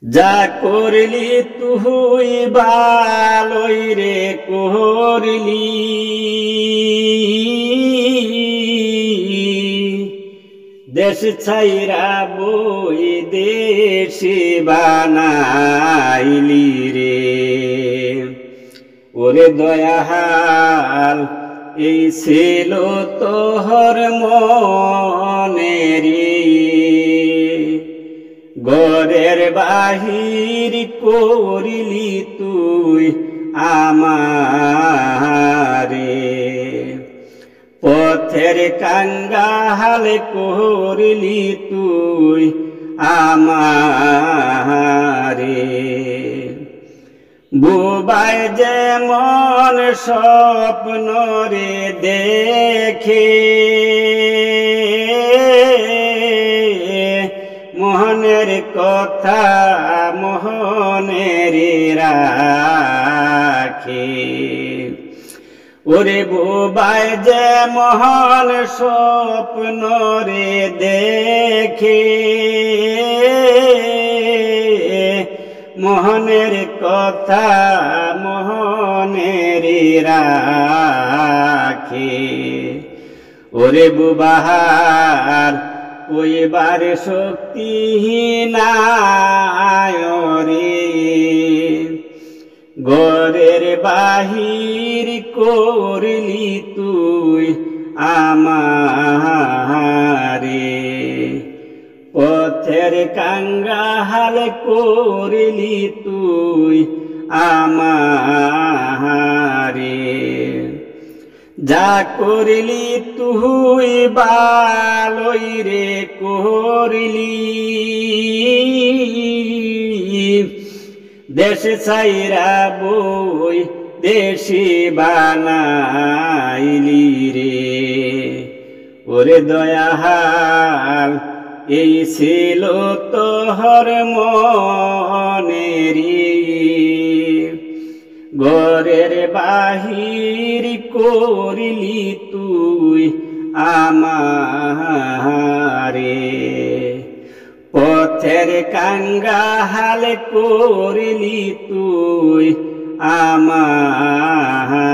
যা করলি তুই ভালোই রে করলি, দেশ ছাইরা বই দেশে বানাইলি রে। ওরে দয়াল এই ছিল তোহর মনেরি, ঘরের বাহির করিলি তুই আমারে, পথের কাঙ্গাল করলি তুই আমারে। বুবাই যেমন স্বপ্ন রে দেখে, মোহনের কথা মোহনের রাখে। ওরে বুবাই যেমন স্বপ্ন রে দেখে, মোহনের কথা মোহনের রাখে। ওরে বুবাহার কইবার শক্তি নাই রে, ঘরের বাহির করলি তুই আমারে, পথের কাঙ্গাল করলি তুই আমারে। যা করলি তুই ভালোই রে করলি, দেশ ছাইরা বই দেশে বানাইলি রে। ওরে দয়াল এই ছিল তোহর মনেরি, ঘরের বাহির করলি তুই আমারে, পথের কাঙ্গাল করলি তুই আমারে।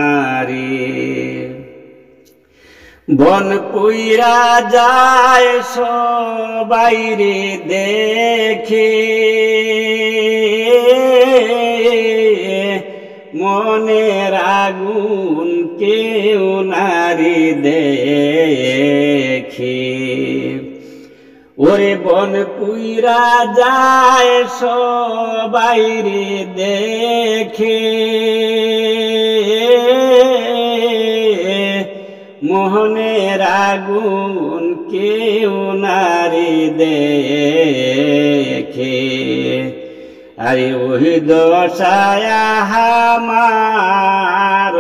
বন পুইরা যায় সবাই রে দেখে, মনের আগুন কেউ নারী দেখে। ওরে বন পুইরা যায় সবাই রে দেখে, মোহনের আগুন কেউ নারী দেখে। আরে ওই দশায় আমার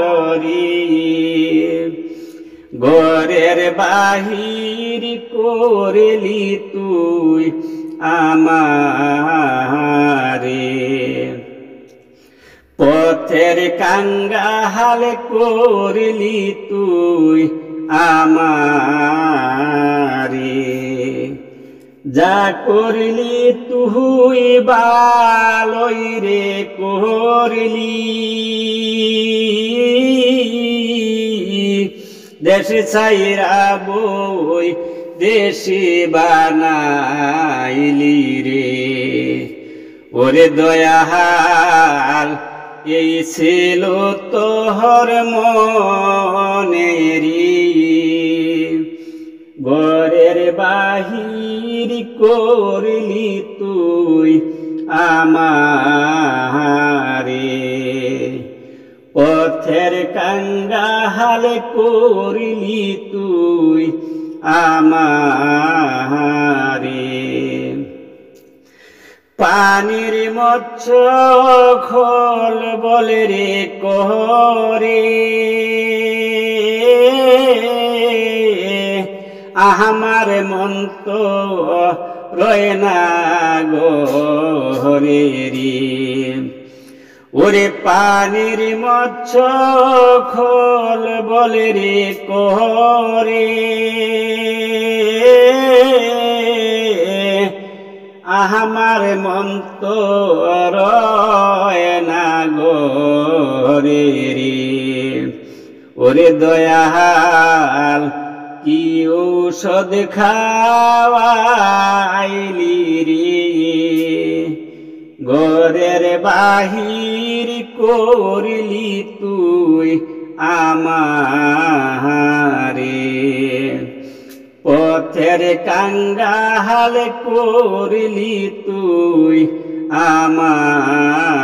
ঘরের বাহির করলি তুই আমারে, পথের কাঙ্গাল করলি তুই আমারে। যা করলি তুই ভালোই রে করলি, দেশ ছাইরা বই দেশে বানাইলি রে। ওরে দয়াল এই ছিল তোহর মনেরি, ঘরের বাহির করলি তুই আমারে, পথের কাঙ্গাল করলি তুই আমারে। পানির মৎস্য খোল বলে রে করে, আমার মন তো রয় না ঘরে রে। ওরে পানির মৎস্য খোল বলে রে করে, আমার মন তো রয় না গরে রে। ওরে দয়াল কি ঔষধ খাওয়াইলি রে, ঘরের বাহির করলি তুই আমারে, পথের কাঙ্গাল করলি তুই আমারে।